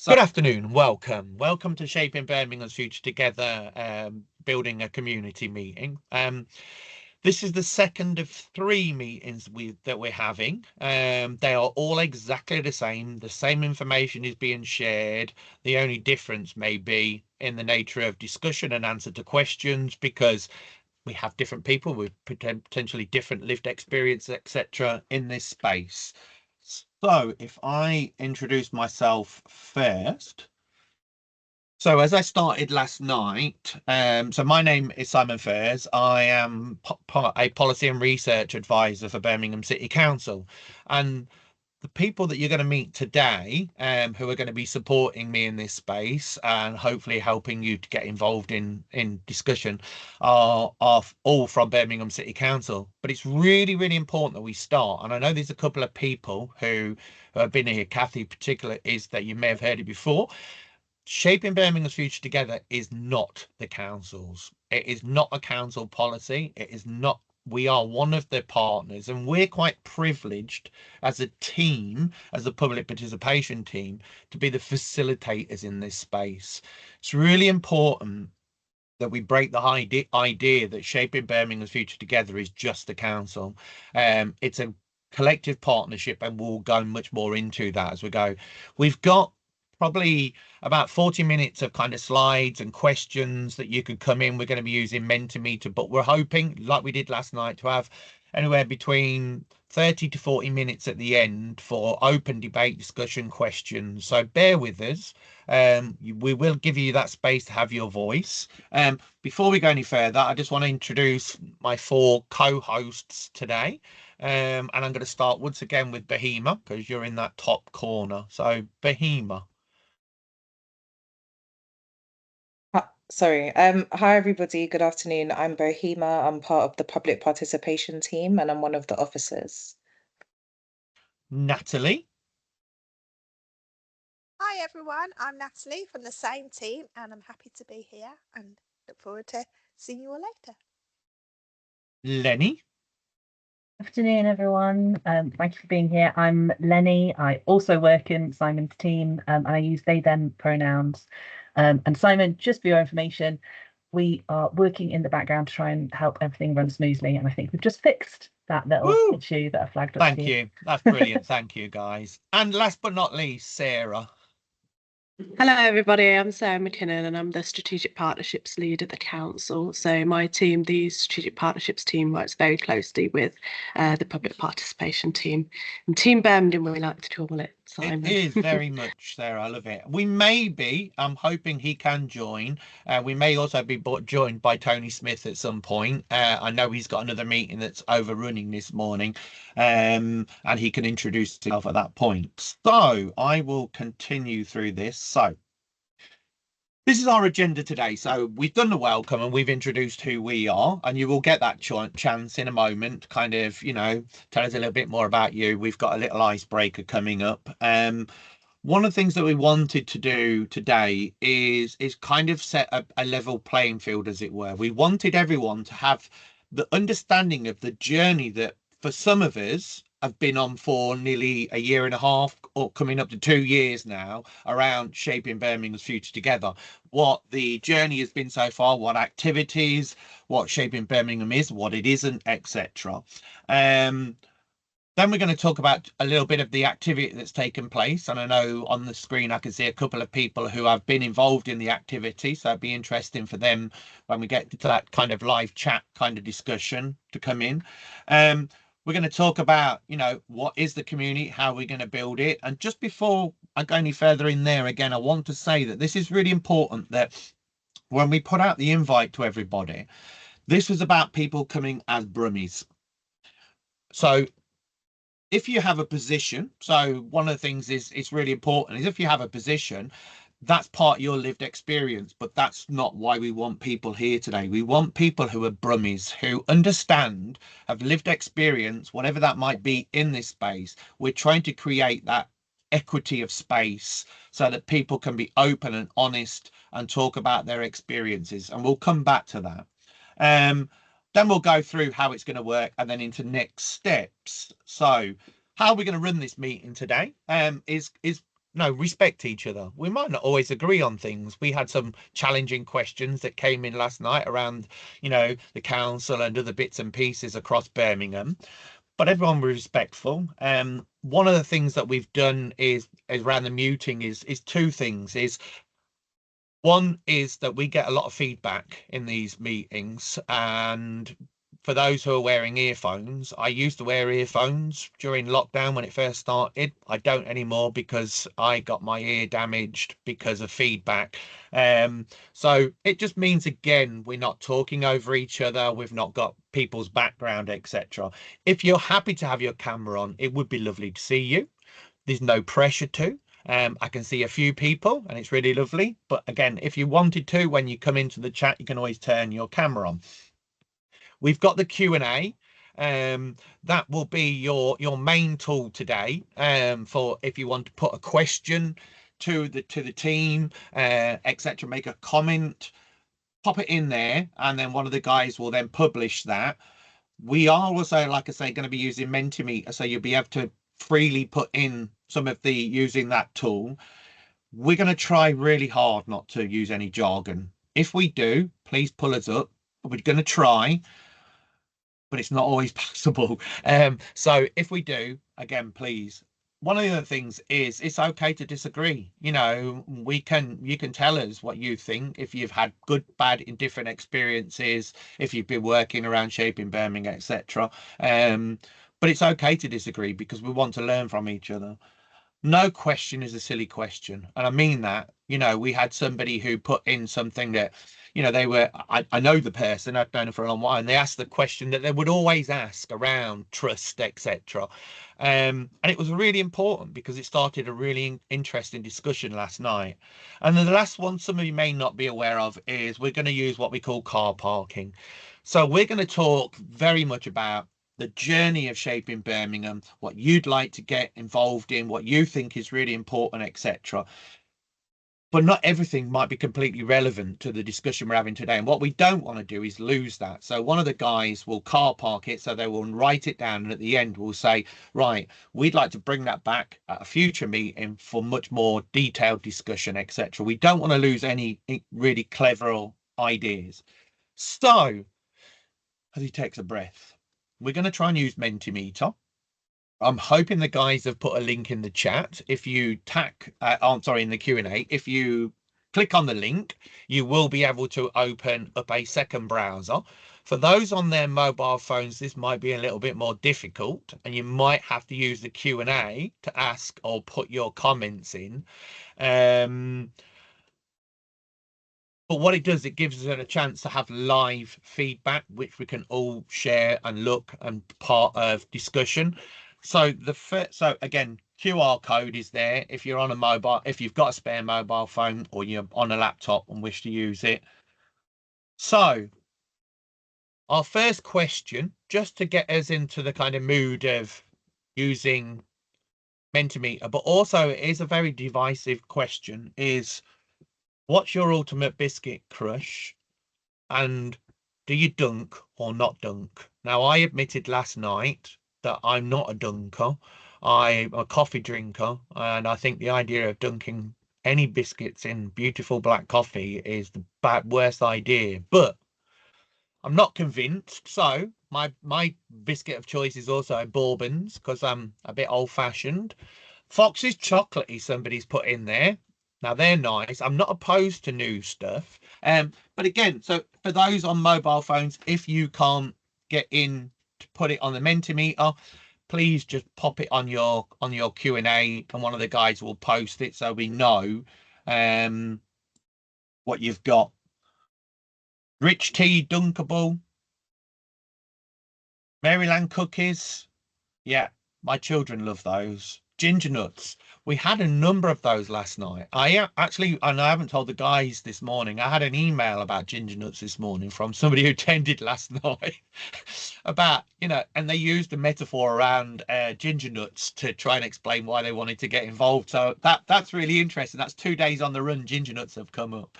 Good afternoon, welcome. Welcome to Shaping Birmingham's Future Together, building a community meeting. This is the second of 3 meetings that we're having. They are all exactly the same information is being shared. The only difference may be in the nature of discussion and answer to questions, because we have different people with potentially different lived experience, etc. in this space. So if I introduce myself first. So as I started last night, so my name is Simon Fairs. I am a policy and research advisor for Birmingham City Council. And the people that you're going to meet today, who are going to be supporting me in this space and hopefully helping you to get involved in discussion, are all from Birmingham City Council. But it's really, really important that we start. And I know there's a couple of people who have been here. Kathy in particular, is that you may have heard it before. Shaping Birmingham's Future Together is not the council's. It is not a council policy. It is not. We are one of their partners, and we're quite privileged as a team, as a public participation team, to be the facilitators in this space. It's really important that we break the idea that Shaping Birmingham's Future Together is just the council. It's a collective partnership, and we'll go much more into that as we go. We've got probably about 40 minutes of kind of slides and questions that you could come in. We're going to be using Mentimeter, but we're hoping, like we did last night, to have anywhere between 30 to 40 minutes at the end for open debate, discussion, questions. So bear with us. We will give you that space to have your voice. Before we go any further, I just want to introduce my 4 co-hosts today. And I'm going to start once again with Bahima, because you're in that top corner. So Bahima. Sorry. Hi everybody. Good afternoon. I'm Bohema. I'm part of the public participation team and I'm one of the officers. Natalie. Hi everyone. I'm Natalie from the same team and I'm happy to be here and look forward to seeing you all later. Lenny. Afternoon, everyone. Thank you for being here. I'm Lenny. I also work in Simon's team and I use they, them pronouns. And Simon, just for your information, we are working in the background to try and help everything run smoothly. And I think we've just fixed that little issue that I flagged up. Thank you. That's brilliant. Thank you, guys. And last but not least, Sarah. Hello everybody, I'm Sarah McKinnon and I'm the Strategic Partnerships Lead at the Council. So my team, the Strategic Partnerships team, works very closely with the Public Participation team. And Team Birmingham, we like to call it, Simon. It is very much, Sarah, I love it. We may be, I'm hoping he can join. We may also be joined by Tony Smith at some point. I know he's got another meeting that's overrunning this morning, and he can introduce himself at that point. So I will continue through this. So this is our agenda today. So we've done the welcome and we've introduced who we are, and you will get that chance in a moment to kind of, tell us a little bit more about you. We've got a little icebreaker coming up. One of the things that we wanted to do today is kind of set up a level playing field, as it were. We wanted everyone to have the understanding of the journey that for some of us have been on for nearly a year and a half or coming up to 2 years now around Shaping Birmingham's Future Together. What the journey has been so far, what activities, what Shaping Birmingham is, what it isn't, etc. Then we're going to talk about a little bit of the activity that's taken place. And I know on the screen I can see a couple of people who have been involved in the activity. So it'd be interesting for them when we get to that kind of live chat kind of discussion to come in. We're going to talk about, what is the community, how we're going to build it. And just before I go any further in there, again, I want to say that this is really important, that when we put out the invite to everybody, this was about people coming as Brummies. So if you have a position, so one of the things it's really important is if you have a position, that's part of your lived experience, but that's not why we want people here today. We want people who are Brummies, who understand, have lived experience, whatever that might be in this space. We're trying to create that equity of space so that people can be open and honest and talk about their experiences. And we'll come back to that. Then we'll go through how it's going to work and then into next steps. So how we're going to run this meeting today is respect each other. We might not always agree on things. We had some challenging questions that came in last night around, the council and other bits and pieces across Birmingham, but everyone was respectful. One of the things that we've done is around the muting is two things. One is that we get a lot of feedback in these meetings, and for those who are wearing earphones, I used to wear earphones during lockdown when it first started. I don't anymore because I got my ear damaged because of feedback. So it just means, again, we're not talking over each other. We've not got people's background, etc. If you're happy to have your camera on, it would be lovely to see you. There's no pressure to. I can see a few people and it's really lovely. But again, if you wanted to, when you come into the chat, you can always turn your camera on. We've got the Q&A. That will be your main tool today, for if you want to put a question to the team, etc. Make a comment, pop it in there, and then one of the guys will then publish that. We are also, like I say, going to be using Mentimeter, so you'll be able to freely put in some of the using that tool. We're going to try really hard not to use any jargon. If we do, please pull us up. We're going to try, but it's not always possible. So if we do, again, please. One of the other things is it's okay to disagree. You can tell us what you think, if you've had good, bad, indifferent experiences, if you've been working around Shaping Birmingham, etc. But it's okay to disagree because we want to learn from each other. No question is a silly question, and I mean that. We had somebody who put in something that, they were, I know the person, I've known them for a long while, and they asked the question that they would always ask around trust, etc. And it was really important because it started a really interesting discussion last night. And then the last one, some of you may not be aware of, is we're going to use what we call car parking. So we're going to talk very much about the journey of Shaping Birmingham, what you'd like to get involved in, what you think is really important, etc. But not everything might be completely relevant to the discussion we're having today. And what we don't want to do is lose that. So one of the guys will car park it, so they will write it down, and at the end we'll say, right, we'd like to bring that back at a future meeting for much more detailed discussion, etc. We don't want to lose any really clever ideas. So as he takes a breath, we're going to try and use Mentimeter. I'm hoping the guys have put a link in the chat. If you in the Q&A, if you click on the link, you will be able to open up a second browser. For those on their mobile phones, this might be a little bit more difficult, and you might have to use the Q&A to ask or put your comments in. But what it does, it gives us a chance to have live feedback, which we can all share and look and part of discussion. So so again, QR code is there if you're on a mobile, if you've got a spare mobile phone or you're on a laptop and wish to use it. So our first question, just to get us into the kind of mood of using Mentimeter, but also it is a very divisive question, is what's your ultimate biscuit crush, and do you dunk or not dunk? Now, I admitted last night that I'm not a dunker. I'm a coffee drinker, and I think the idea of dunking any biscuits in beautiful black coffee is the worst idea. But I'm not convinced. So my biscuit of choice is also bourbons because I'm a bit old-fashioned. Fox's chocolatey somebody's put in there. Now they're nice. I'm not opposed to new stuff. But again, so for those on mobile phones, if you can't get in to put it on the Mentimeter, please just pop it on your Q&A, and one of the guys will post it so we know what you've got. Rich tea, dunkable. Maryland cookies. Yeah, my children love those. Ginger nuts. We had a number of those last night. I actually, and I haven't told the guys this morning, I had an email about ginger nuts this morning from somebody who attended last night about, and they used a metaphor around ginger nuts to try and explain why they wanted to get involved. So that's really interesting. That's 2 days on the run. Ginger nuts have come up.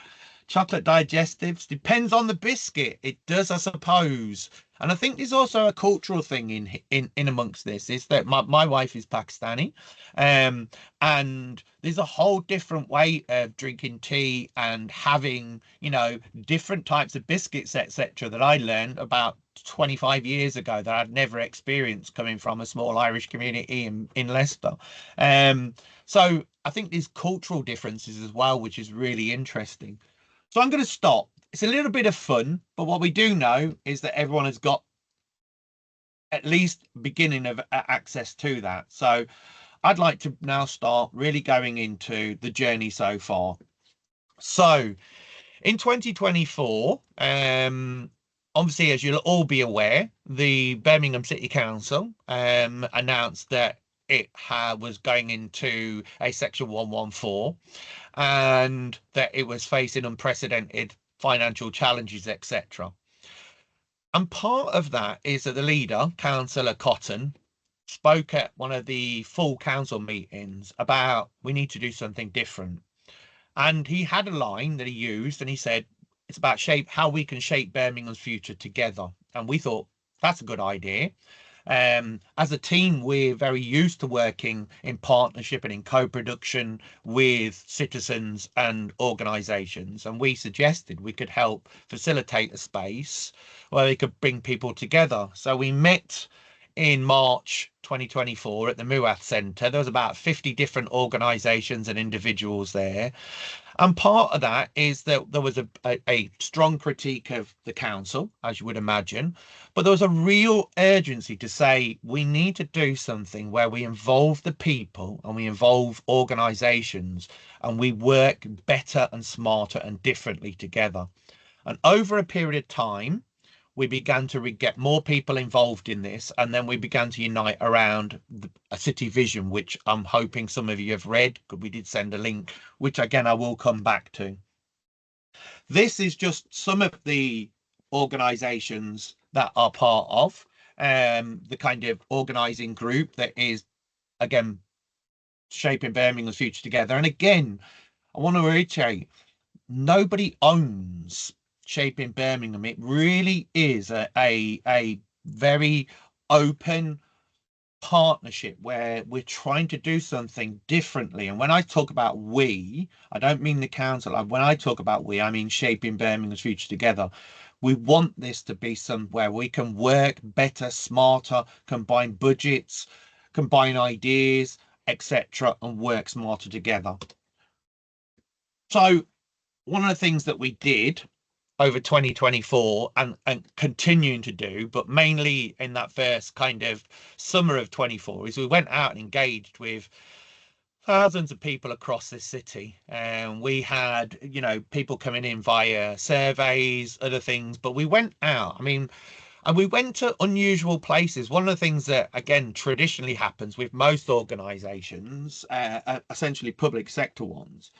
chocolate digestives. Depends on the biscuit. It does, I suppose. And I think there's also a cultural thing in amongst this, is that my wife is Pakistani, and there's a whole different way of drinking tea and having, you know, different types of biscuits, etc., that I learned about 25 years ago that I'd never experienced coming from a small Irish community in Leicester. So I think there's cultural differences as well, which is really interesting. So I'm going to stop. It's a little bit of fun, but what we do know is that everyone has got at least beginning of access to that. So I'd like to now start really going into the journey so far. So in 2024, obviously, as you'll all be aware, the Birmingham City Council announced that it was going into a Section 114 and that it was facing unprecedented financial challenges, etc. And part of that is that the leader, Councillor Cotton, spoke at one of the full council meetings about we need to do something different. And he had a line that he used, and he said, it's about how we can shape Birmingham's future together. And we thought that's a good idea. As a team, we're very used to working in partnership and in co-production with citizens and organisations. And we suggested we could help facilitate a space where we could bring people together. So we met in March 2024 at the Muath Centre. There was about 50 different organisations and individuals there. And part of that is that there was a strong critique of the council, as you would imagine, but there was a real urgency to say we need to do something where we involve the people and we involve organisations and we work better and smarter and differently together. And over a period of time, we began to get more people involved in this, and then we began to unite around a city vision, which I'm hoping some of you have read, because we did send a link, which again I will come back to. This is just some of the organisations that are part of the kind of organising group that is, again, shaping Birmingham's future together. And again, I want to reiterate, nobody owns Shaping Birmingham. It really is a very open partnership where we're trying to do something differently. And when I talk about we, I don't mean the council. When I talk about we, I mean Shaping Birmingham's future together. We want this to be somewhere we can work better, smarter, combine budgets, combine ideas, etc., and work smarter together. So one of the things that we did over 2024 and continuing to do, but mainly in that first kind of summer of 24, is we went out and engaged with thousands of people across this city. And we had, you know, people coming in via surveys, other things, but we went out. I mean, and we went to unusual places. One of the things that, again, traditionally happens with most organisations, essentially public sector ones,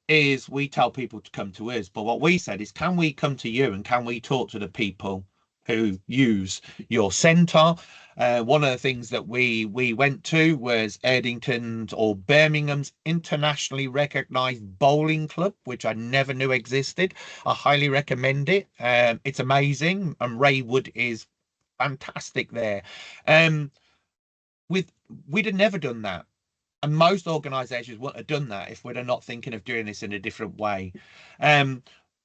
is we tell people to come to us. But what we said is, can we come to you and can we talk to the people who use your centre? One of the things that we went to was Erdington's or Birmingham's internationally recognised bowling club, which I never knew existed. I highly recommend it. It's amazing, and Ray Wood is fantastic there. We'd have never done that. And most organisations wouldn't have done that if we're not thinking of doing this in a different way.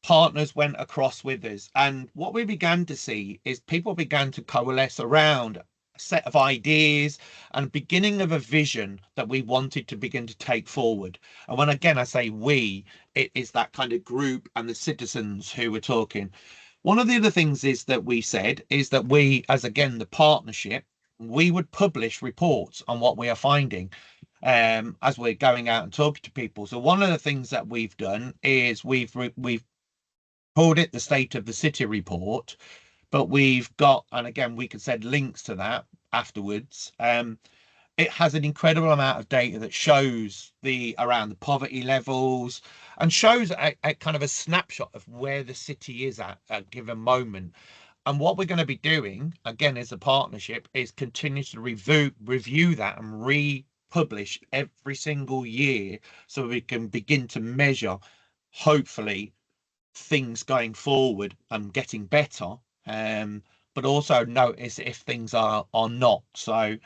Partners went across with us. And what we began to see is people began to coalesce around a set of ideas and beginning of a vision that we wanted to begin to take forward. And when, again, I say we, it is that kind of group and the citizens who were talking. One of the other things is that we said is that we, as again, the partnership, we would publish reports on what we are finding as we're going out and talking to people. So one of the things that we've done is we've called it the State of the City report, but we've got, and again, we could send links to that afterwards. It has an incredible amount of data that shows around the poverty levels and shows a kind of a snapshot of where the city is at a given moment. And what we're going to be doing, again, as a partnership, is continue to review that and republish every single year so we can begin to measure, hopefully, things going forward and getting better, but also notice if things are not. So,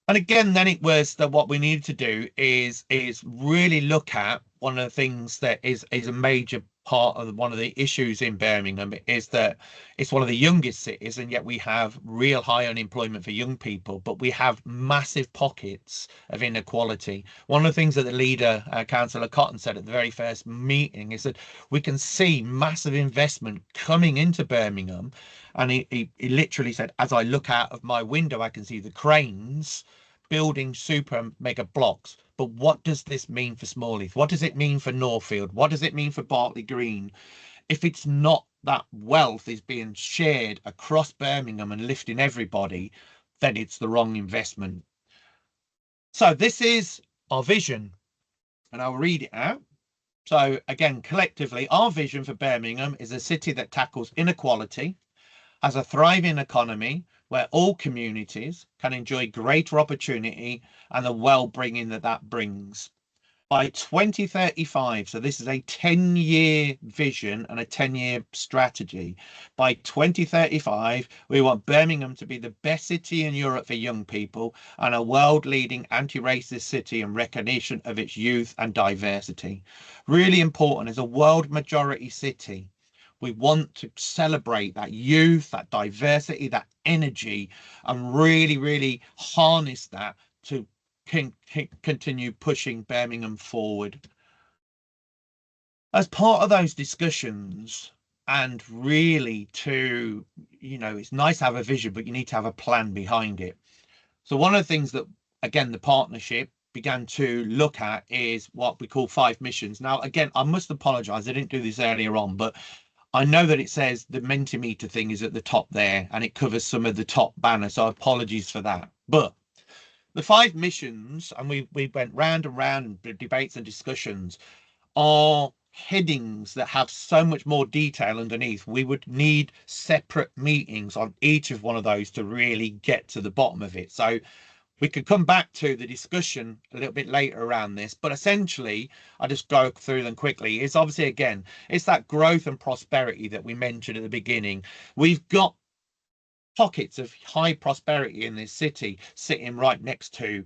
and again, then it was that what we needed to do is really look at one of the things that is a major part of one of the issues in Birmingham is that it's one of the youngest cities, and yet we have real high unemployment for young people, but we have massive pockets of inequality. One of the things that the leader, Councillor Cotton, said at the very first meeting is that we can see massive investment coming into Birmingham, and he literally said, as I look out of my window, I can see the cranes building super mega blocks. But what does this mean for Smallheath? What does it mean for Northfield? What does it mean for Berkeley Green? If it's not that wealth is being shared across Birmingham and lifting everybody, then it's the wrong investment. So this is our vision, and I'll read it out. So again, collectively, our vision for Birmingham is a city that tackles inequality, has a thriving economy where all communities can enjoy greater opportunity and the well-being that brings. By 2035, so this is a 10-year vision and a 10-year strategy. By 2035, we want Birmingham to be the best city in Europe for young people and a world-leading anti-racist city in recognition of its youth and diversity. Really important, as a world majority city, we want to celebrate that youth, that diversity, that energy, and really, really harness that to continue pushing Birmingham forward. As part of those discussions, and really to, it's nice to have a vision, but you need to have a plan behind it. So one of the things that, again, the partnership began to look at is what we call 5 missions. Now, again, I must apologise, I didn't do this earlier on, but I know that it says the Mentimeter thing is at the top there and it covers some of the top banners, so apologies for that. But the 5 missions, and we went round and round, debates and discussions, are headings that have so much more detail underneath. We would need separate meetings on each of one of those to really get to the bottom of it. So we could come back to the discussion a little bit later around this, but essentially, I just go through them quickly. It's obviously, again, it's that growth and prosperity that we mentioned at the beginning. We've got pockets of high prosperity in this city sitting right next to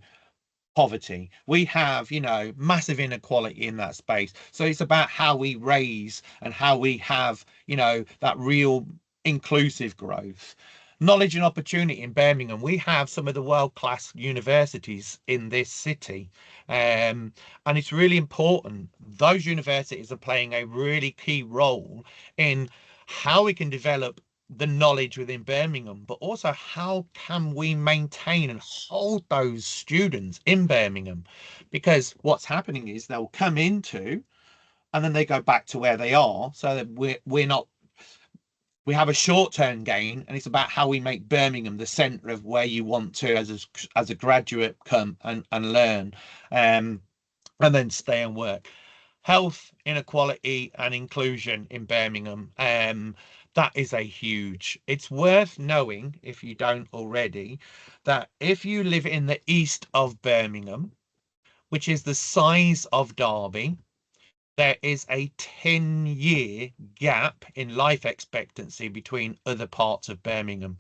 poverty. We have, massive inequality in that space. So it's about how we raise and how we have, that real inclusive growth. Knowledge and opportunity in Birmingham. We have some of the world-class universities in this city, and it's really important. Those universities are playing a really key role in how we can develop the knowledge within Birmingham, but also how can we maintain and hold those students in Birmingham? Because what's happening is they'll come into and then they go back to where they are, so that we have a short-term gain, and it's about how we make Birmingham the centre of where you want to, as a graduate, come and learn, and then stay and work. Health, inequality and inclusion in Birmingham, that is a huge. It's worth knowing, if you don't already, that if you live in the east of Birmingham, which is the size of Derby, there is a 10-year gap in life expectancy between other parts of Birmingham.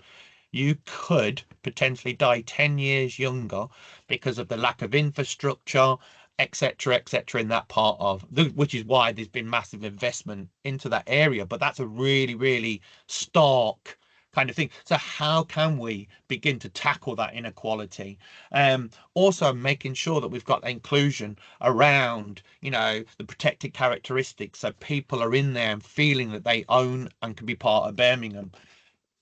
You could potentially die 10 years younger because of the lack of infrastructure, etc., in that part of which is why there's been massive investment into that area. But that's a really, really stark kind of thing. So how can we begin to tackle that inequality? Also making sure that we've got inclusion around, the protected characteristics, so people are in there and feeling that they own and can be part of Birmingham.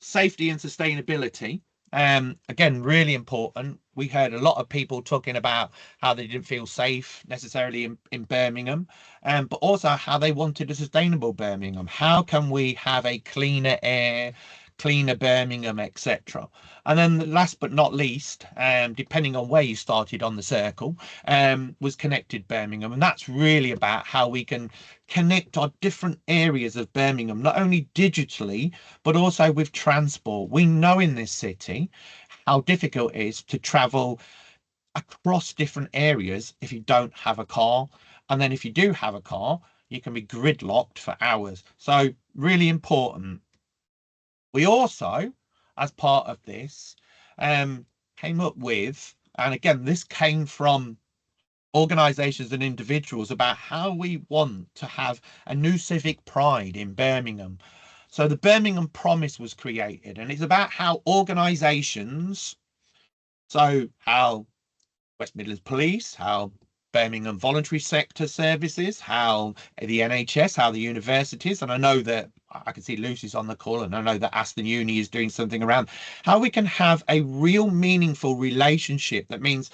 Safety and sustainability, again, really important. We heard a lot of people talking about how they didn't feel safe necessarily in Birmingham, but also how they wanted a sustainable Birmingham. How can we have a cleaner air, cleaner Birmingham, etc. And then last but not least, depending on where you started on the circle, was connected Birmingham. And that's really about how we can connect our different areas of Birmingham, not only digitally, but also with transport. We know in this city how difficult it is to travel across different areas if you don't have a car. And then if you do have a car, you can be gridlocked for hours. So really important. We also, as part of this, came up with, and again, this came from organisations and individuals, about how we want to have a new civic pride in Birmingham. So the Birmingham Promise was created, and it's about how organisations, so how West Midlands Police, how Birmingham Voluntary Sector Services, how the NHS, how the universities, and I know that I can see Lucy's on the call, and I know that Aston Uni is doing something around how we can have a real meaningful relationship. That means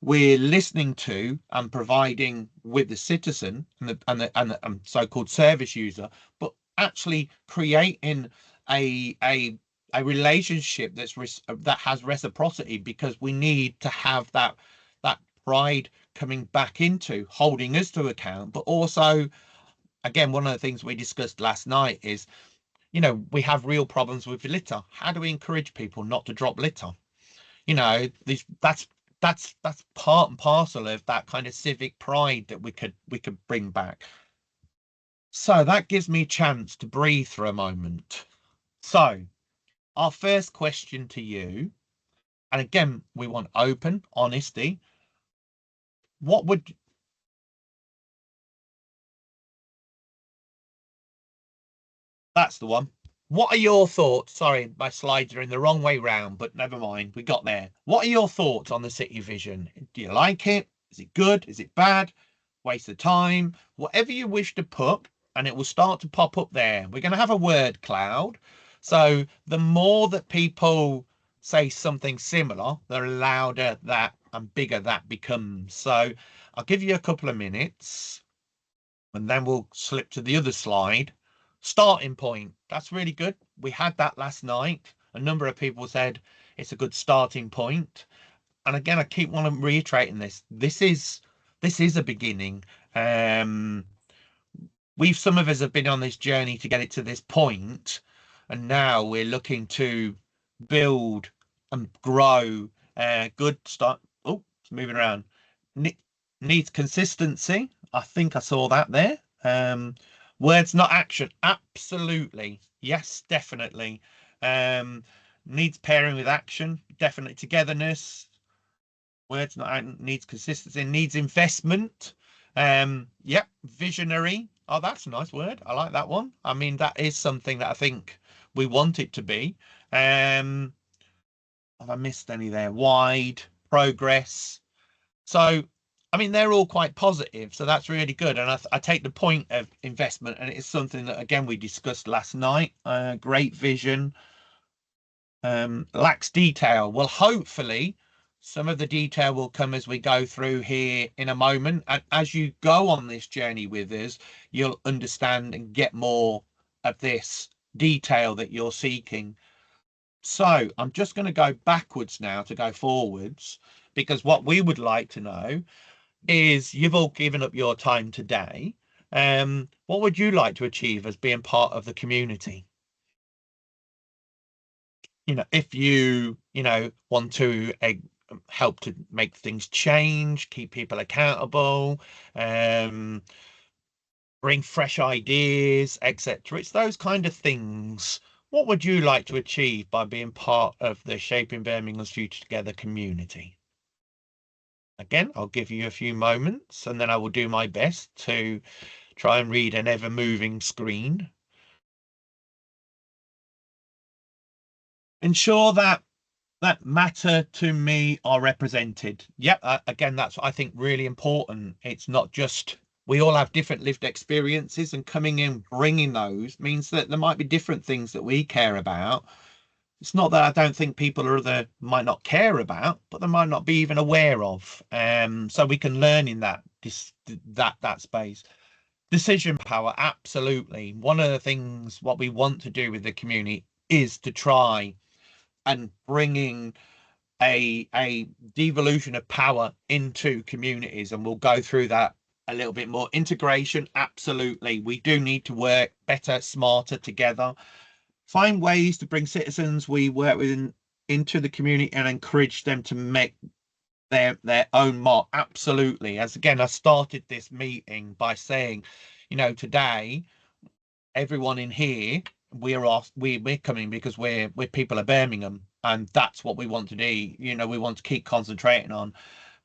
we're listening to and providing with the citizen and the so-called service user, but actually creating a relationship that has reciprocity, because we need to have that pride coming back into holding us to account. But also, again, one of the things we discussed last night is, you know, we have real problems with litter. How do we encourage people not to drop litter? You know, that's part and parcel of that kind of civic pride that we could bring back. So that gives me a chance to breathe for a moment. So our first question to you, and again, we want open honesty. What would that's the one. What are your thoughts? Sorry, my slides are in the wrong way round, but never mind, we got there. What are your thoughts on the city vision? Do you like it? Is it good? Is it bad? Waste of time? Whatever you wish to put, and it will start to pop up there. We're going to have a word cloud. So the more that people say something similar, the louder that and bigger that becomes. So I'll give you a couple of minutes, and then we'll slip to the other slide. Starting point. That's really good. We had that last night. A number of people said it's a good starting point. And again, I keep wanting reiterating this. This is a beginning. Some of us have been on this journey to get it to this point, and now we're looking to build and grow. Good start. Oh, it's moving around. Needs consistency. I think I saw that there. Words, not action. Absolutely. Yes, definitely. Needs pairing with action. Definitely. Togetherness. Words, not needs consistency. Needs investment. Yep. Visionary. Oh, that's a nice word. I like that one. I mean, that is something that I think we want it to be. Have I missed any there? Wide. Progress. So, I mean, they're all quite positive, so that's really good. And I take the point of investment, and it's something that, again, we discussed last night. Great vision, lacks detail. Well, hopefully, some of the detail will come as we go through here in a moment. And as you go on this journey with us, you'll understand and get more of this detail that you're seeking. So I'm just going to go backwards now to go forwards, because what we would like to know is, you've all given up your time today. What would you like to achieve as being part of the community? You know, if you want to help to make things change, keep people accountable, bring fresh ideas, etc. It's those kind of things. What would you like to achieve by being part of the Shaping Birmingham's Future Together community? Again, I'll give you a few moments, and then I will do my best to try and read an ever-moving screen. Ensure that matter to me are represented. Yep, again, that's, I think, really important. It's not just, we all have different lived experiences, and coming in, bringing those means that there might be different things that we care about. It's not that I don't think people might not care about, but they might not be even aware of. So we can learn in that space. Decision power, absolutely. One of the things what we want to do with the community is to try and bringing a devolution of power into communities, and we'll go through that a little bit more. Integration, absolutely. We do need to work better, smarter together. Find ways to bring citizens we work with into the community and encourage them to make their own mark. Absolutely. As again, I started this meeting by saying, you know, today, everyone in here, we're coming because we're people of Birmingham, and that's what we want to do. You know, we want to keep concentrating on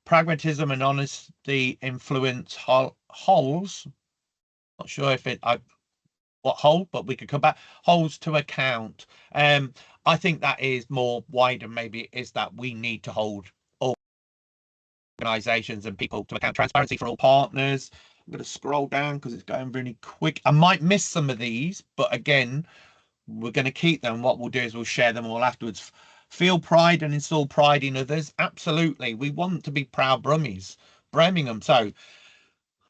pragmatism and honesty influence holes. Not sure if what hole, but we could come back holes to account. I think that is more wider. Maybe is that we need to hold all organisations and people to account. Transparency for all partners. I'm going to scroll down because it's going really quick. I might miss some of these, but again, we're going to keep them. What we'll do is we'll share them all afterwards. Feel pride and install pride in others. Absolutely. We want to be proud Brummies, Birmingham. So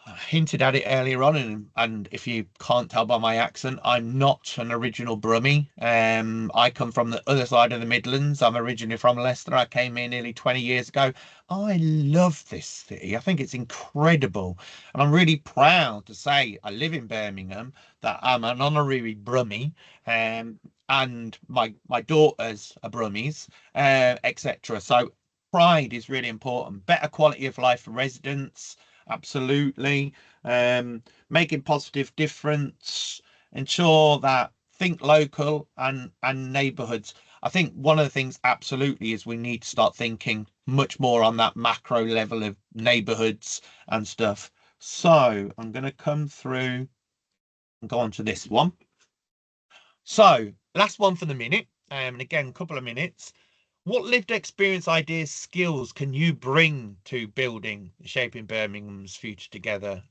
I hinted at it earlier on, and if you can't tell by my accent, I'm not an original Brummie. I come from the other side of the Midlands. I'm originally from Leicester. I came here nearly 20 years ago. I love this city. I think it's incredible, and I'm really proud to say I live in Birmingham, that I'm an honorary Brummie, and my daughters are Brummies, etc. So pride is really important. Better quality of life for residents. Absolutely. Making positive difference, ensure that think local and neighborhoods. I think one of the things absolutely is we need to start thinking much more on that macro level of neighborhoods and stuff. So I'm going to come through and go on to this one. So last one for the minute, and again, a couple of minutes. What lived experience, ideas, skills can you bring to building, shaping Birmingham's future together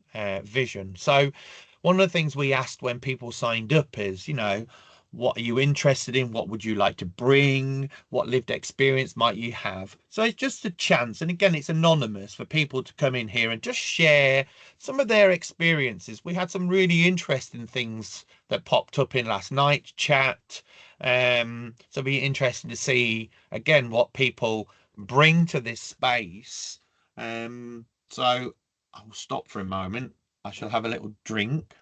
vision? So one of the things we asked when people signed up is, you know, what are you interested in? What would you like to bring? What lived experience might you have? So it's just a chance. And again, it's anonymous for people to come in here and just share some of their experiences. We had some really interesting things that popped up in last night's chat. So it'll be interesting to see again what people bring to this space. So I'll stop for a moment. I shall have a little drink.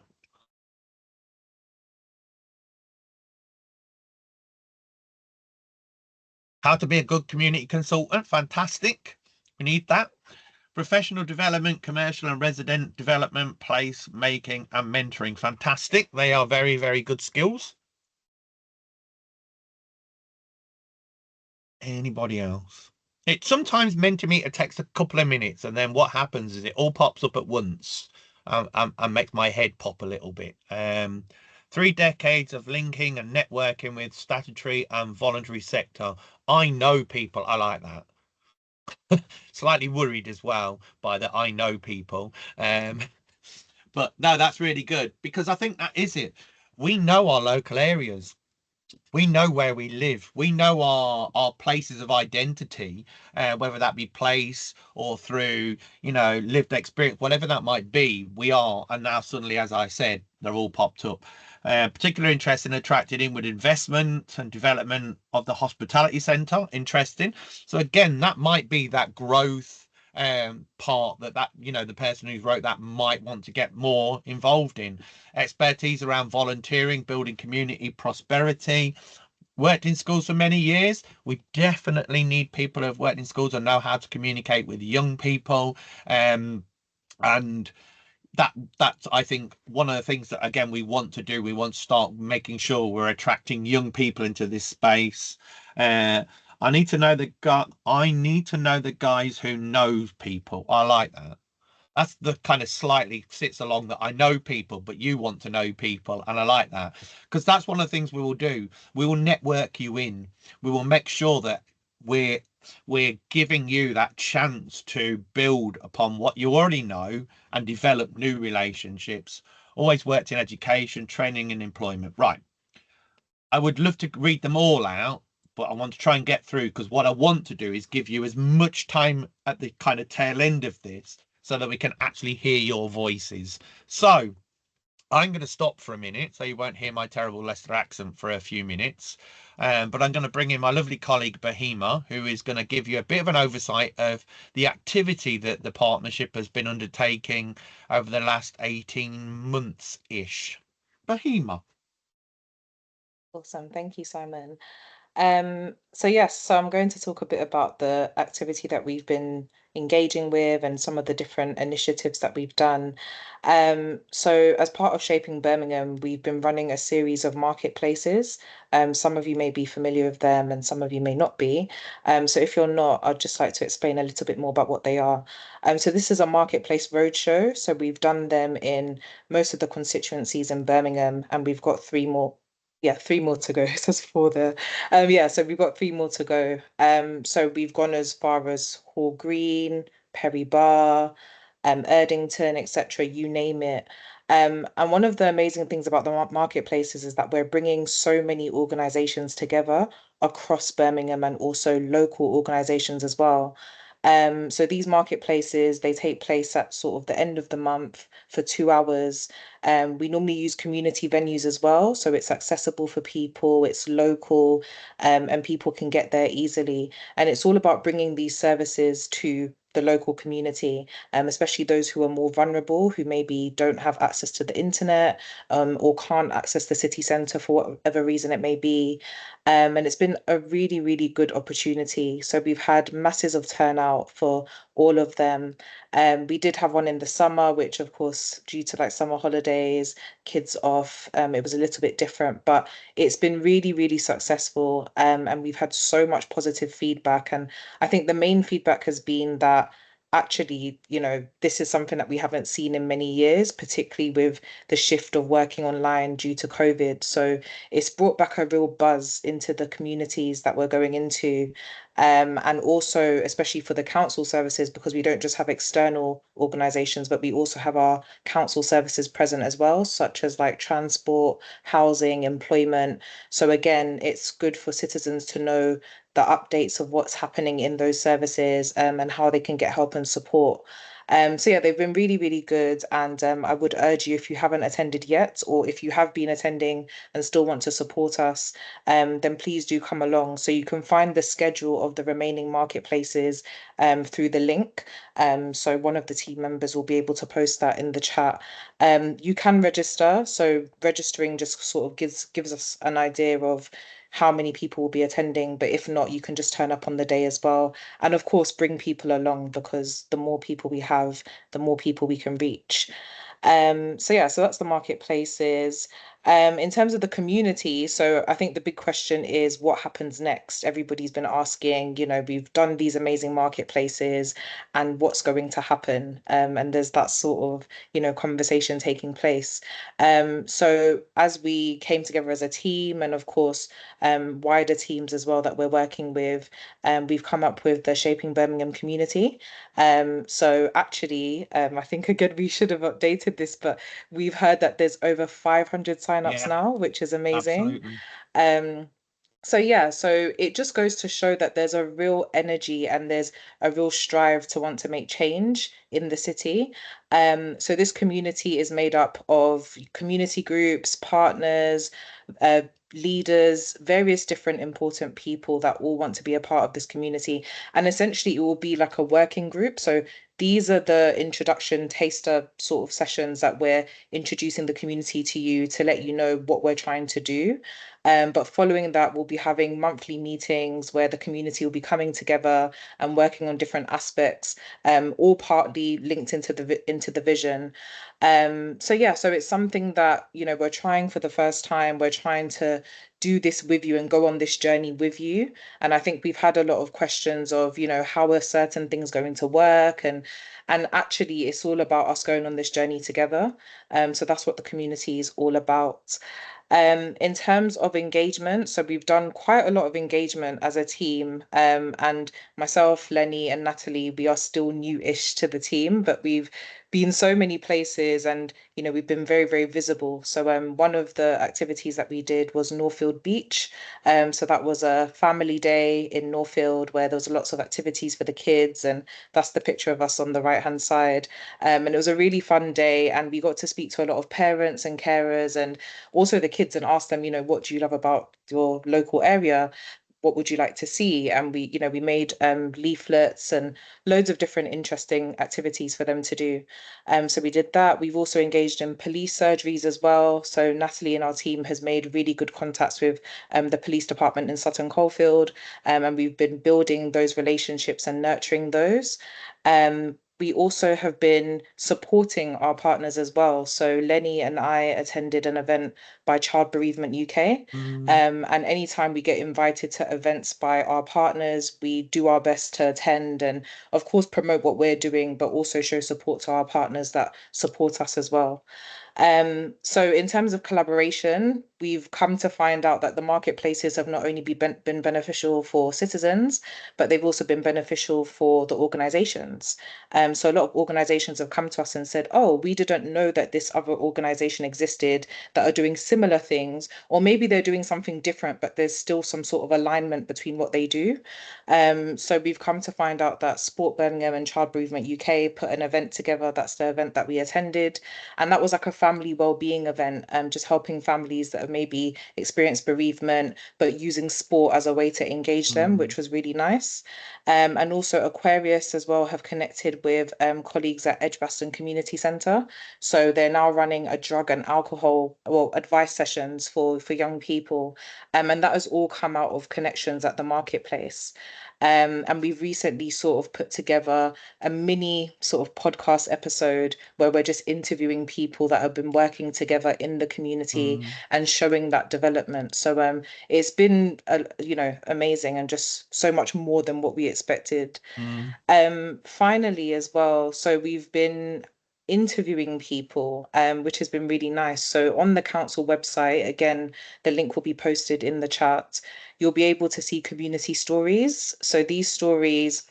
How to be a good community consultant. Fantastic. We need that. Professional development, commercial and resident development, place making and mentoring. Fantastic. They are very, very good skills. Anybody else? It's sometimes Mentimeter takes a couple of minutes, and then what happens is it all pops up at once and makes my head pop a little bit. 3 decades of linking and networking with statutory and voluntary sector. I know people. I like that. Slightly worried as well by that I know people. But no, that's really good, because I think that is it. We know our local areas. We know where we live. We know our places of identity, whether that be place or through, you know, lived experience, whatever that might be. We are, and now suddenly, as I said, they're all popped up. Particular interest in attracting inward investment and development of the hospitality centre. Interesting. So again, that might be that growth part that you know, the person who wrote that might want to get more involved in. Expertise around volunteering, building community prosperity. Worked in schools for many years. We definitely need people who have worked in schools and know how to communicate with young people. And that's I think one of the things that again we want to do. We want to start making sure we're attracting young people into this space. I need to know the guys who know people. I like that. That's the kind of slightly sits along that I know people, but you want to know people. And I like that, because that's one of the things we will do. We will network you in. We will make sure that we're giving you that chance to build upon what you already know and develop new relationships. Always worked in education, training and employment. Right. I would love to read them all out, but I want to try and get through, because what I want to do is give you as much time at the kind of tail end of this so that we can actually hear your voices. So I'm going to stop for a minute so you won't hear my terrible Leicester accent for a few minutes. But I'm going to bring in my lovely colleague Bahima, who is going to give you a bit of an oversight of the activity that the partnership has been undertaking over the last 18 months-ish. Bahima. Awesome. Thank you, Simon. So yes, so I'm going to talk a bit about the activity that we've been engaging with and some of the different initiatives that we've done. So as part of Shaping Birmingham, we've been running a series of marketplaces. Some of you may be familiar with them and some of you may not be. So if you're not, I'd just like to explain a little bit more about what they are. So this is a marketplace roadshow. So we've done them in most of the constituencies in Birmingham, and we've got three more. Yeah, three more to go. It says four there. Yeah, so we've got three more to go. So we've gone as far as Hall Green, Perry Bar, Erdington, etc., you name it. And one of the amazing things about the marketplaces is that we're bringing so many organizations together across Birmingham and also local organizations as well. So these marketplaces, they take place at sort of the end of the month for 2 hours. We normally use community venues as well, so it's accessible for people, it's local, and people can get there easily. And it's all about bringing these services to the local community, especially those who are more vulnerable, who maybe don't have access to the internet, or can't access the city centre for whatever reason it may be. And it's been a really, really good opportunity. So we've had masses of turnout for all of them. We did have one in the summer, which of course, due to like summer holidays, kids off, it was a little bit different, but it's been really, really successful. And we've had so much positive feedback. And I think the main feedback has been that actually, this is something that we haven't seen in many years, particularly with the shift of working online due to COVID. So it's brought back a real buzz into the communities that we're going into. And also, especially for the council services, because we don't just have external organisations, but we also have our council services present as well, such as like transport, housing, employment. So again, it's good for citizens to know the updates of what's happening in those services, and how they can get help and support. So yeah, they've been really, really good. And I would urge you, if you haven't attended yet, or if you have been attending and still want to support us, then please do come along. So you can find the schedule of the remaining marketplaces through the link. So one of the team members will be able to post that in the chat. You can register. So registering just sort of gives us an idea of how many people will be attending, but if not, you can just turn up on the day as well. And of course, bring people along, because the more people we have, the more people we can reach. So yeah, so that's the marketplaces. In terms of the community, so I think the big question is what happens next? Everybody's been asking, we've done these amazing marketplaces and what's going to happen? And there's that sort of, conversation taking place. So as we came together as a team, and of course, wider teams as well that we're working with, we've come up with the Shaping Birmingham Community. So actually, I think again we should have updated this, but we've heard that there's over 500 signups Yeah, now, which is amazing. absolutely. Um, so yeah, so it just goes to show that there's a real energy and there's a real strive to want to make change in the city. So this community is made up of community groups, partners, uh, leaders, various different important people that all want to be a part of this community. And essentially, it will be like a working group. So these are the introduction taster sort of sessions that we're introducing the community to you to let you know what we're trying to do. But following that, we'll be having monthly meetings where the community will be coming together and working on different aspects, all partly linked into the vision. So yeah, so it's something that, we're trying for the first time. We're trying to do this with you and go on this journey with you. And I think we've had a lot of questions of, how are certain things going to work? And actually it's all about us going on this journey together. So that's what the community is all about. In terms of engagement, so we've done quite a lot of engagement as a team. And myself, Lenny, and Natalie, we are still new-ish to the team, but we've been so many places, and we've been very, very visible. So one of the activities that we did was Northfield Beach. So that was a family day in Northfield where there was lots of activities for the kids, and that's the picture of us on the right-hand side. And it was a really fun day, and we got to speak to a lot of parents and carers and also the kids and ask them, what do you love about your local area? what would you like to see? And we, we made leaflets and loads of different interesting activities for them to do. So we did that. We've also engaged in police surgeries as well. So Natalie and our team has made really good contacts with the police department in Sutton Coldfield, and we've been building those relationships and nurturing those. We also have been supporting our partners as well. So Lenny and I attended an event by Child Bereavement UK. And anytime we get invited to events by our partners, we do our best to attend and, of course, promote what we're doing, but also show support to our partners that support us as well. So in terms of collaboration, we've come to find out that the marketplaces have not only been beneficial for citizens, but they've also been beneficial for the organizations. So a lot of organizations have come to us and said, oh, we didn't know that this other organization existed that are doing similar things, or maybe they're doing something different, but there's still some sort of alignment between what they do. So we've come to find out that Sport Birmingham and Child Bereavement UK put an event together. That's the event that we attended. And that was like a family well-being event, just helping families that have maybe experienced bereavement, but using sport as a way to engage them, which was really nice. And also Aquarius as well have connected with colleagues at Edgbaston Community Centre. So they're now running a drug and alcohol advice sessions for young people. And that has all come out of connections at the marketplace. And we've recently sort of put together a mini sort of podcast episode where we're just interviewing people that have been working together in the community and showing that development. So it's been amazing and just so much more than what we expected. Finally as well, so we've been interviewing people, which has been really nice. So on the council website, again, the link will be posted in the chat. You'll be able to see community stories. So these stories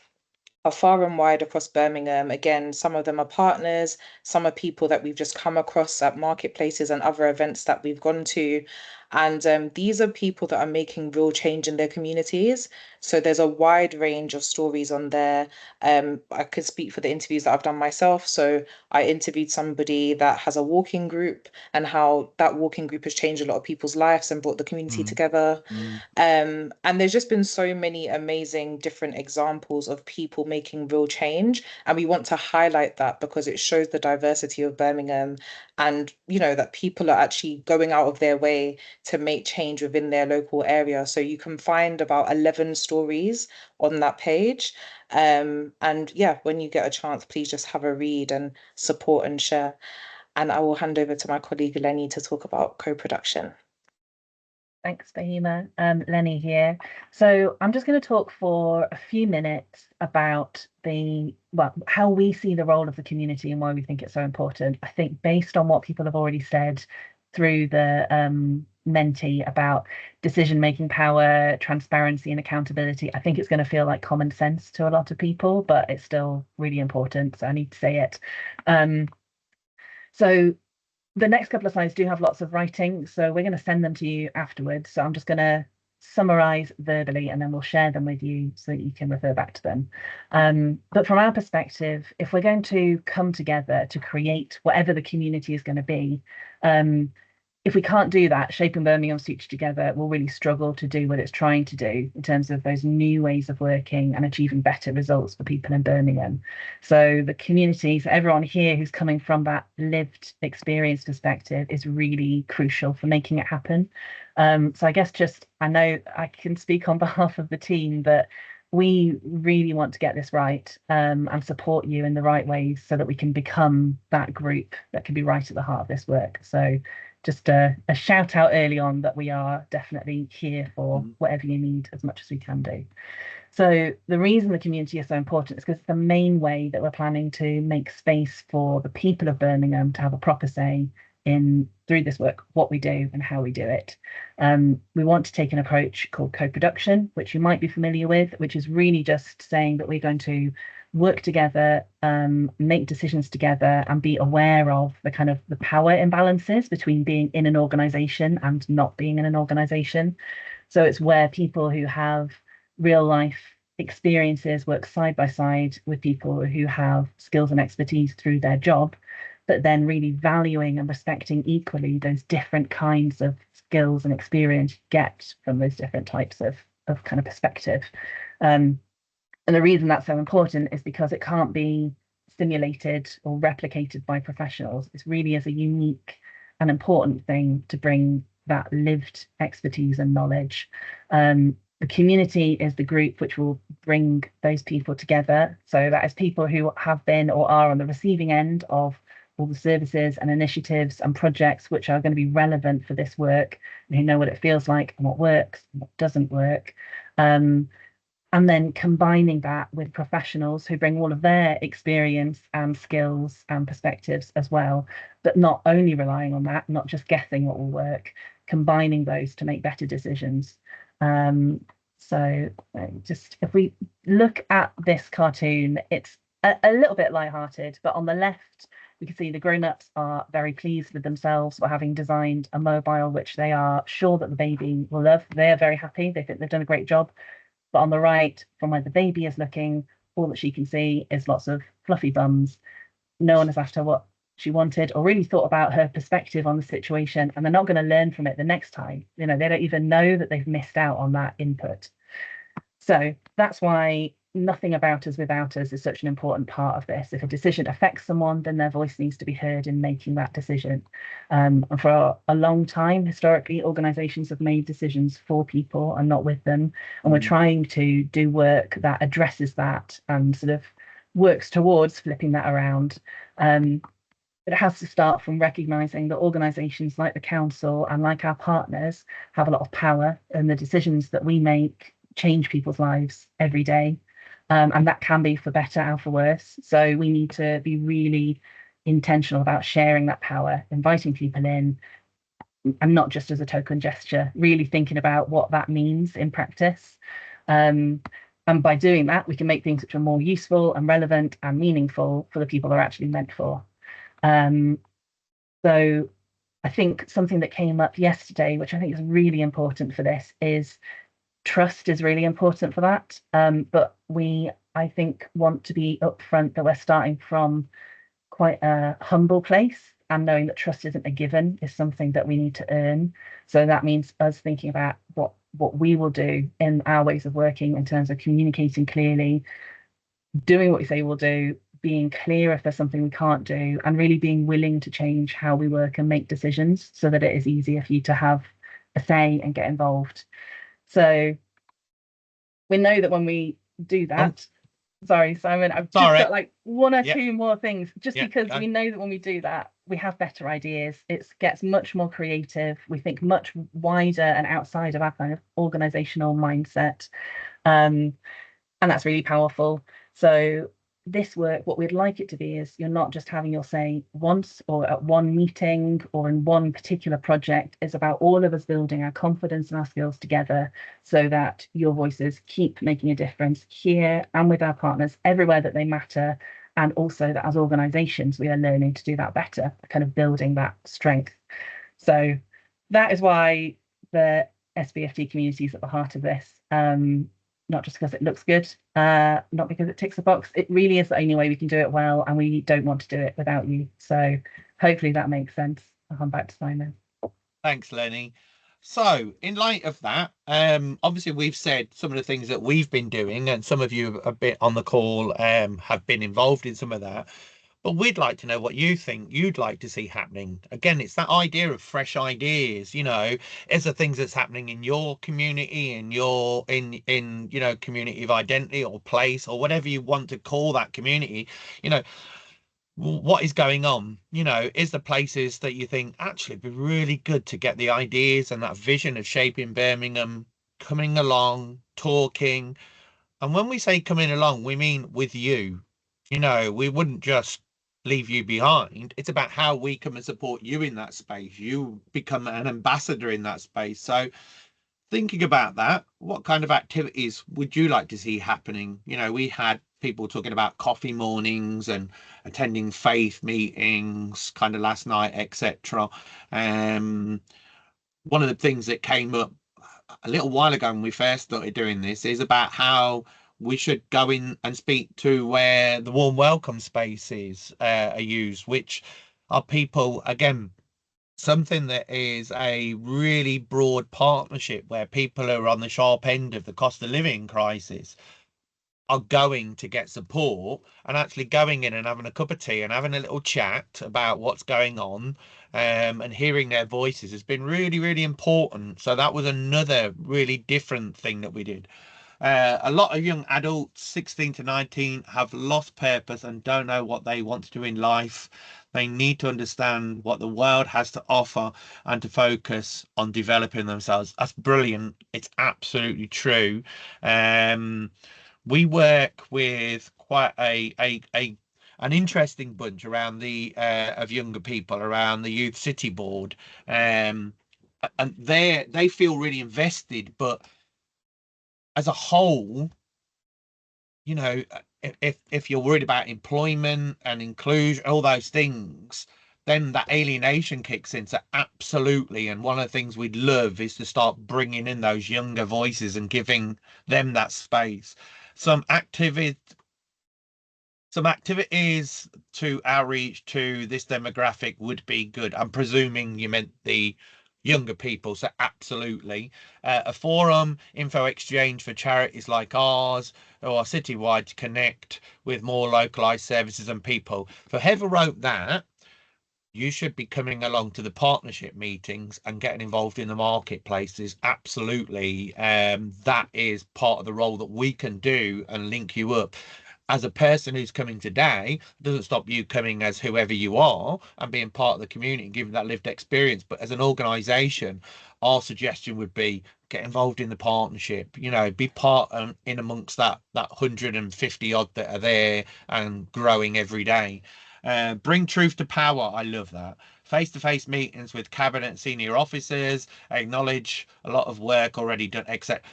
are far and wide across Birmingham. Again, some of them are partners, some are people that we've just come across at marketplaces and other events that we've gone to. And these are people that are making real change in their communities. So there's a wide range of stories on there. I could speak for the interviews that I've done myself. So I interviewed somebody that has a walking group and how that walking group has changed a lot of people's lives and brought the community together. And there's just been so many amazing different examples of people making real change. And we want to highlight that because it shows the diversity of Birmingham and, that people are actually going out of their way to make change within their local area. So you can find about 11 stories on that page. And yeah, when you get a chance, please just have a read and support and share. And I will hand over to my colleague Lenny to talk about co-production. Thanks, Fahima. Lenny here. So I'm just going to talk for a few minutes about how we see the role of the community and why we think it's so important. I think based on what people have already said through the Menti about decision-making power, transparency and accountability, I think it's going to feel like common sense to a lot of people, but it's still really important. So I need to say it. So the next couple of slides do have lots of writing, so we're going to send them to you afterwards. So I'm just going to summarize verbally and then we'll share them with you so that you can refer back to them. But from our perspective, if we're going to come together to create whatever the community is going to be, if we can't do that, Shaping Birmingham's Future Together will really struggle to do what it's trying to do in terms of those new ways of working and achieving better results for people in Birmingham. So the community, so everyone here who's coming from that lived experience perspective is really crucial for making it happen. So I guess I know I can speak on behalf of the team, but we really want to get this right and support you in the right ways so that we can become that group that can be right at the heart of this work. So just a shout out early on that we are definitely here for whatever you need as much as we can do. So the reason the community is so important is because it's the main way that we're planning to make space for the people of Birmingham to have a proper say through this work, what we do and how we do it. We want to take an approach called co-production, which you might be familiar with, which is really just saying that we're going to work together, make decisions together and be aware of the power imbalances between being in an organization and not being in an organization. So it's where people who have real life experiences work side by side with people who have skills and expertise through their job, but then really valuing and respecting equally those different kinds of skills and experience you get from those different types of kind of perspective. And the reason that's so important is because it can't be simulated or replicated by professionals. It really is a unique and important thing to bring that lived expertise and knowledge. The community is the group which will bring those people together. So that is people who have been or are on the receiving end of all the services and initiatives and projects which are going to be relevant for this work, and who know what it feels like and what works and what doesn't work. And then combining that with professionals who bring all of their experience and skills and perspectives as well, but not only relying on that, not just guessing what will work, combining those to make better decisions. So just if we look at this cartoon, it's a little bit lighthearted, but on the left, we can see the grown-ups are very pleased with themselves for having designed a mobile which they are sure that the baby will love. They are very happy. They think they've done a great job. But on the right, from where the baby is looking, all that she can see is lots of fluffy bums. No one has asked her what she wanted or really thought about her perspective on the situation, and they're not going to learn from it the next time. You know, they don't even know that they've missed out on that input. So that's why nothing about us without us is such an important part of this. If a decision affects someone, then their voice needs to be heard in making that decision. And for a long time, historically, organisations have made decisions for people and not with them. And we're trying to do work that addresses that and sort of works towards flipping that around. But it has to start from recognising that organisations like the council and like our partners have a lot of power, and the decisions that we make change people's lives every day. And that can be for better and for worse. So we need to be really intentional about sharing that power, inviting people in, and not just as a token gesture, really thinking about what that means in practice. And by doing that, we can make things which are more useful and relevant and meaningful for the people they're actually meant for. So I think something that came up yesterday, which I think is really important for this, is trust is really important for that. But we, I think, want to be upfront that we're starting from quite a humble place, and knowing that trust isn't a given is something that we need to earn. So that means us thinking about what we will do in our ways of working in terms of communicating clearly, doing what we say we'll do, being clear if there's something we can't do, and really being willing to change how we work and make decisions so that it is easier for you to have a say and get involved. So we know that when we do that, sorry, Simon, I've just got like one or two more things, just because we know that when we do that, we have better ideas. It gets much more creative. We think much wider and outside of our kind of organizational mindset. And that's really powerful. So this work, what we'd like it to be is you're not just having your say once or at one meeting or in one particular project. It's about all of us building our confidence and our skills together so that your voices keep making a difference here and with our partners everywhere that they matter. And also that as organizations, we are learning to do that better, kind of building that strength. So that is why the SBFT community is at the heart of this. Not just because it looks good, not because it ticks a box. It really is the only way we can do it well, and we don't want to do it without you. So hopefully that makes sense. I'll come back to Simon. Thanks, Lenny. So in light of that, obviously we've said some of the things that we've been doing, and some of you a bit on the call have been involved in some of that. But we'd like to know what you think you'd like to see happening. Again, it's that idea of fresh ideas, you know, is there things that's happening in your community, in your you know, community of identity or place or whatever you want to call that community, you know, what is going on? You know, is there places that you think actually it'd be really good to get the ideas and that vision of shaping Birmingham coming along, talking? And when we say coming along, we mean with you. You know, we wouldn't just leave you behind. It's about how we come and support you in that space. You become an ambassador in that space. So thinking about that, what kind of activities would you like to see happening? You know, we had people talking about coffee mornings and attending faith meetings kind of last night, etc. One of the things that came up a little while ago when we first started doing this is about how we should go in and speak to where the warm welcome spaces are used, which are people, again, something that is a really broad partnership where people who are on the sharp end of the cost of living crisis are going to get support, and actually going in and having a cup of tea and having a little chat about what's going on, and hearing their voices has been really, really important. So that was another really different thing that we did. A lot of young adults, 16 to 19, have lost purpose and don't know what they want to do in life. They need to understand what the world has to offer and to focus on developing themselves. That's brilliant. It's absolutely true. We work with quite an interesting bunch around the of younger people around the Youth City Board, and they feel really invested, but as a whole, you know, if you're worried about employment and inclusion, all those things, then that alienation kicks in. So absolutely, and one of the things we'd love is to start bringing in those younger voices and giving them that space. Some activities to outreach to this demographic would be good. I'm presuming you meant the younger people, so absolutely. A forum, info exchange for charities like ours, or citywide to connect with more localized services and people. For whoever wrote that, you should be coming along to the partnership meetings and getting involved in the marketplaces. Absolutely. That is part of the role that we can do and link you up. As a person who's coming today, doesn't stop you coming as whoever you are and being part of the community and giving that lived experience. But as an organization, our suggestion would be get involved in the partnership, be part in amongst that 150 odd that are there and growing every day. Bring truth to power. I love that. Face-to-face meetings with cabinet and senior officers, acknowledge a lot of work already done, etc.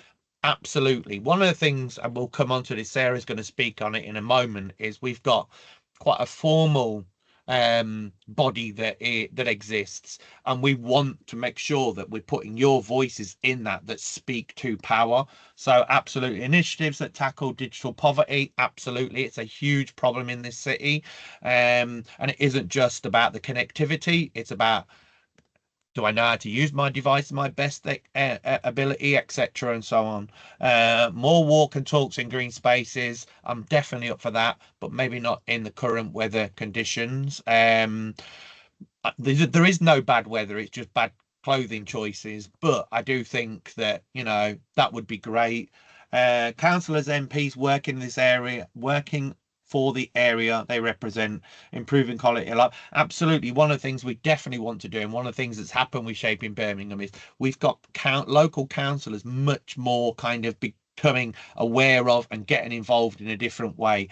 Absolutely. One of the things, and we'll come on to this, Sarah's going to speak on it in a moment, is we've got quite a formal body that exists, and we want to make sure that we're putting your voices in that speak to power. So absolutely, initiatives that tackle digital poverty, absolutely, it's a huge problem in this city, and it isn't just about the connectivity, it's about, do I know how to use my device to my best ability, etc., and so on. More walk and talks in green spaces. I'm definitely up for that, but maybe not in the current weather conditions. There is no bad weather, it's just bad clothing choices, but I do think that that would be great. Councillors, MPs working in this area, working for the area they represent, improving quality of life. Absolutely. One of the things we definitely want to do, and one of the things that's happened with Shaping Birmingham, is we've got local councillors much more kind of becoming aware of and getting involved in a different way.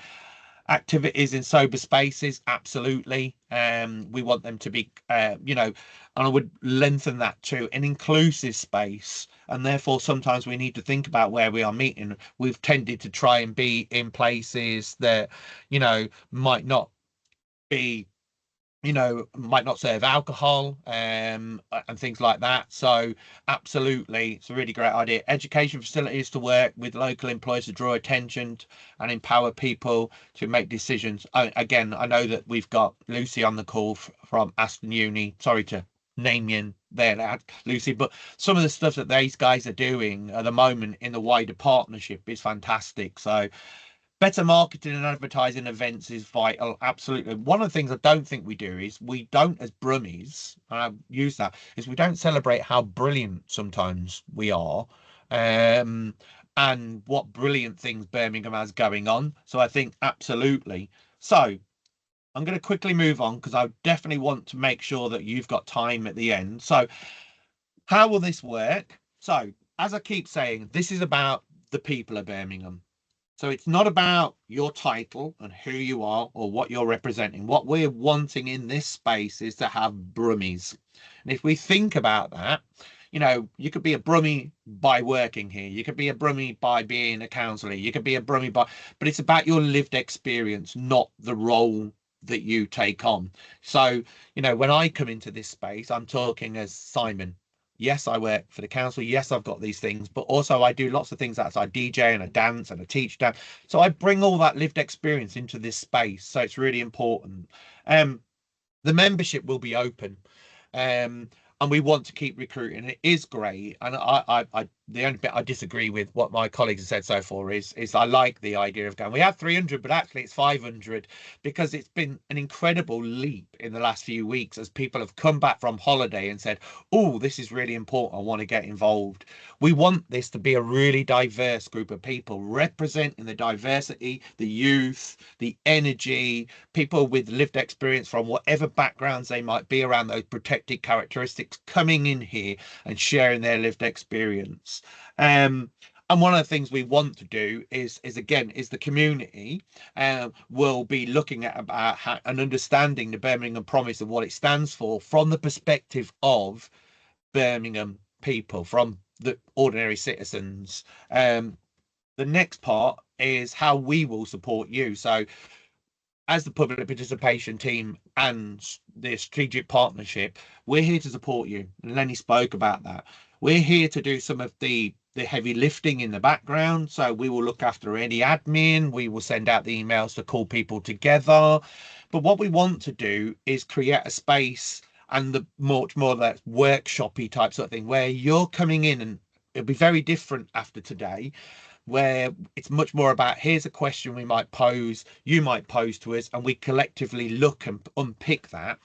Activities in sober spaces, absolutely. We want them to be, and I would lengthen that to an inclusive space. And therefore, sometimes we need to think about where we are meeting. We've tended to try and be in places that, might not be, might not serve alcohol, and things like that. So absolutely, it's a really great idea. Education facilities to work with local employers to draw attention and empower people to make decisions. Again, I know that we've got Lucy on the call from Aston Uni. Sorry to name you there, Lucy, but some of the stuff that these guys are doing at the moment in the wider partnership is fantastic. So better marketing and advertising events is vital. Absolutely. One of the things I don't think we do is we don't, as Brummies, and I use that, is we don't celebrate how brilliant sometimes we are, and what brilliant things Birmingham has going on. So I think absolutely. So I'm going to quickly move on because I definitely want to make sure that you've got time at the end. So how will this work? So as I keep saying, this is about the people of Birmingham. So it's not about your title and who you are or what you're representing. What we're wanting in this space is to have Brummies. And if we think about that, you could be a Brummie by working here. You could be a Brummie by being a councillor. You could be a Brummie but it's about your lived experience, not the role that you take on. So, when I come into this space, I'm talking as Simon. Yes, I work for the council. Yes, I've got these things, but also I do lots of things outside, DJ and I dance and I teach dance. So I bring all that lived experience into this space. So it's really important. The membership will be open. And we want to keep recruiting. It is great, and the only bit I disagree with what my colleagues have said so far is I like the idea of going, we have 300, but actually it's 500, because it's been an incredible leap in the last few weeks as people have come back from holiday and said, oh, this is really important, I want to get involved. We want this to be a really diverse group of people representing the diversity, the youth, the energy, people with lived experience from whatever backgrounds they might be around those protected characteristics coming in here and sharing their lived experience. And one of the things we want to do is the community will be looking at about and understanding the Birmingham Promise and what it stands for from the perspective of Birmingham people, from the ordinary citizens. The next part is how we will support you. So as the public participation team and the strategic partnership, we're here to support you. And Lenny spoke about that. We're here to do some of the heavy lifting in the background. So we will look after any admin. We will send out the emails to call people together. But what we want to do is create a space and the much more that workshopy type sort of thing where you're coming in, and it'll be very different after today, where it's much more about, here's a question we might pose, you might pose to us, and we collectively look and unpick that.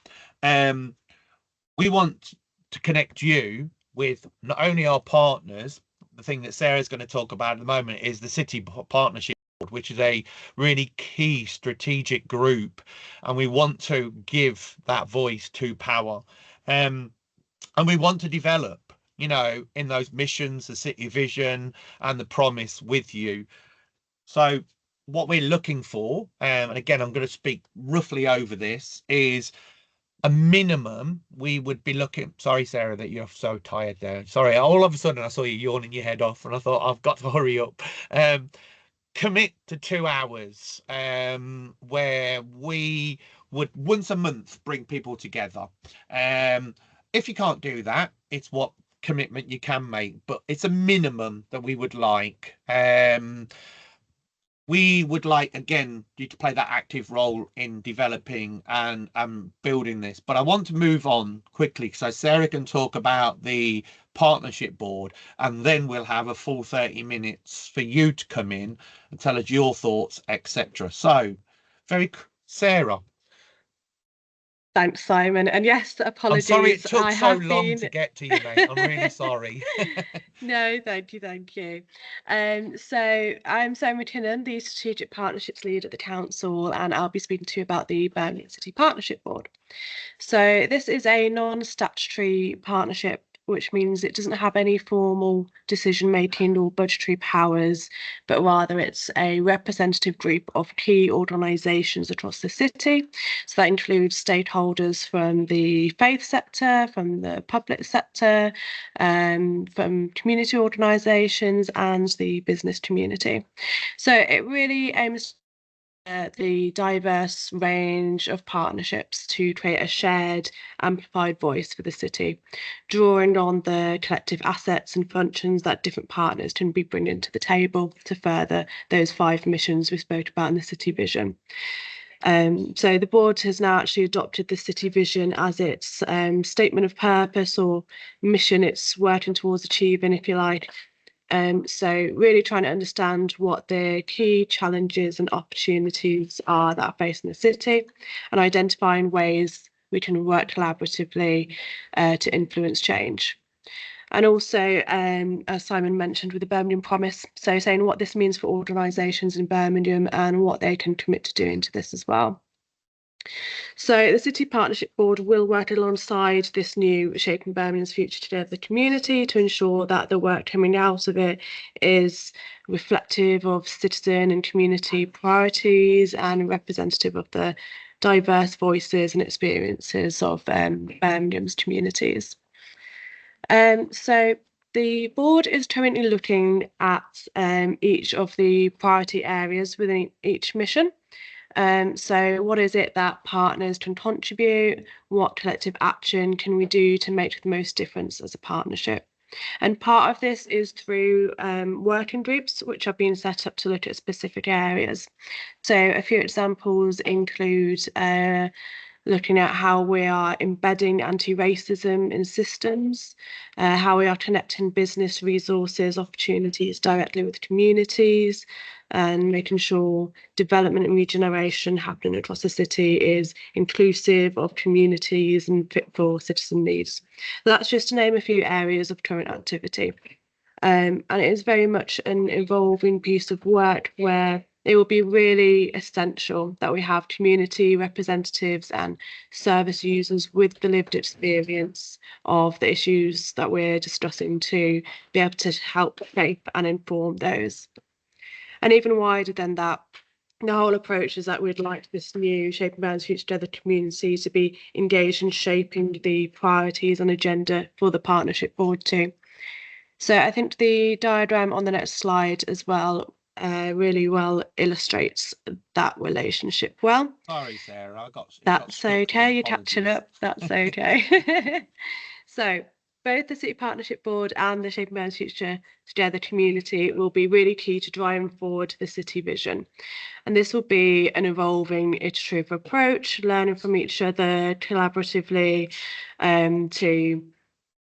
We want to connect you with not only our partners. The thing that Sarah's going to talk about at the moment is the City Partnership Board, which is a really key strategic group, and we want to give that voice to power. And we want to develop, in those missions, the city vision and the promise with you. So what we're looking for, and again, I'm going to speak roughly over this, is a minimum. We would be looking, sorry, Sarah, that you're so tired there. Sorry, all of a sudden I saw you yawning your head off and I thought, I've got to hurry up. Commit to 2 hours, where we would once a month bring people together. If you can't do that, it's what commitment you can make, but it's a minimum that we would like. We would like, again, you to play that active role in developing and building this. But I want to move on quickly so Sarah can talk about the partnership board, and then we'll have a full 30 minutes for you to come in and tell us your thoughts, etc. So, Sarah. Thanks, Simon. And yes, apologies. I'm sorry it took so long to get to you, mate. I'm really sorry. No, thank you. So I'm Sarah McKinnon, the Strategic Partnerships Lead at the Council, and I'll be speaking to you about the Birmingham City Partnership Board. So this is a non-statutory partnership, which means it doesn't have any formal decision-making or budgetary powers, but rather it's a representative group of key organisations across the city. So that includes stakeholders from the faith sector, from the public sector, from community organisations and the business community. So it really aims the diverse range of partnerships to create a shared, amplified voice for the city, drawing on the collective assets and functions that different partners can be bringing to the table to further those 5 missions we spoke about in the city vision. So the board has now actually adopted the city vision as its statement of purpose or mission it's working towards achieving, if you like. So really trying to understand what the key challenges and opportunities are that are facing the city, and identifying ways we can work collaboratively to influence change. And also, as Simon mentioned, with the Birmingham Promise, so saying what this means for organisations in Birmingham and what they can commit to doing to this as well. So the City Partnership Board will work alongside this new Shaping Birmingham's Future Together community to ensure that the work coming out of it is reflective of citizen and community priorities and representative of the diverse voices and experiences of Birmingham's communities. So the board is currently looking at each of the priority areas within each mission. So what is it that partners can contribute? What collective action can we do to make the most difference as a partnership? And part of this is through working groups, which are being set up to look at specific areas. So a few examples include looking at how we are embedding anti-racism in systems, how we are connecting business resources, opportunities directly with communities, and making sure development and regeneration happening across the city is inclusive of communities and fit for citizen needs. So that's just to name a few areas of current activity. And it is very much an evolving piece of work where it will be really essential that we have community representatives and service users with the lived experience of the issues that we're discussing to be able to help shape and inform those. And even wider than that, the whole approach is that we'd like this new Shaping Birmingham's Future Together community to be engaged in shaping the priorities and agenda for the partnership board too. So I think the diagram on the next slide as well really well illustrates that relationship well. Sorry, Sarah, I got. That's okay. You're catching up. That's okay. So both the City Partnership Board and the Shaping Birmingham's Future Together community will be really key to driving forward the city vision. And this will be an evolving iterative approach, learning from each other collaboratively to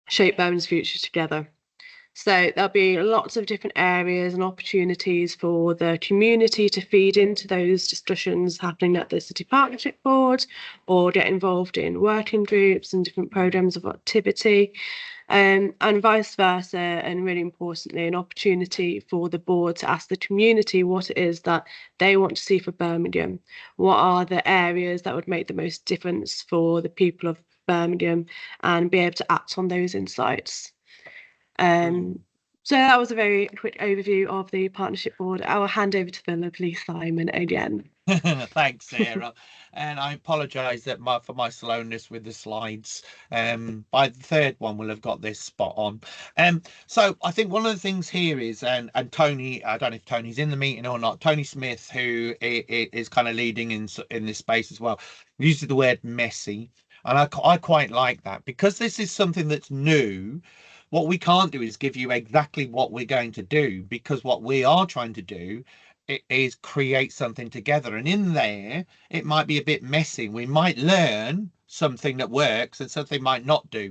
shape Birmingham's future together. So there'll be lots of different areas and opportunities for the community to feed into those discussions happening at the City Partnership Board, or get involved in working groups and different programmes of activity, and vice versa. And really importantly, an opportunity for the board to ask the community what it is that they want to see for Birmingham. What are the areas that would make the most difference for the people of Birmingham, and be able to act on those insights. So that was a very quick overview of the partnership board. I will hand over to the lovely Simon again. Thanks, Sarah. And I apologise that for my slowness with the slides. By the third one, we'll have got this spot on. So I think one of the things here is, and Tony, I don't know if Tony's in the meeting or not, Tony Smith, who is kind of leading in this space as well, uses the word messy. And I quite like that, because this is something that's new. What we can't do is give you exactly what we're going to do, because what we are trying to do is create something together. And in there, it might be a bit messy. We might learn something that works and something might not do.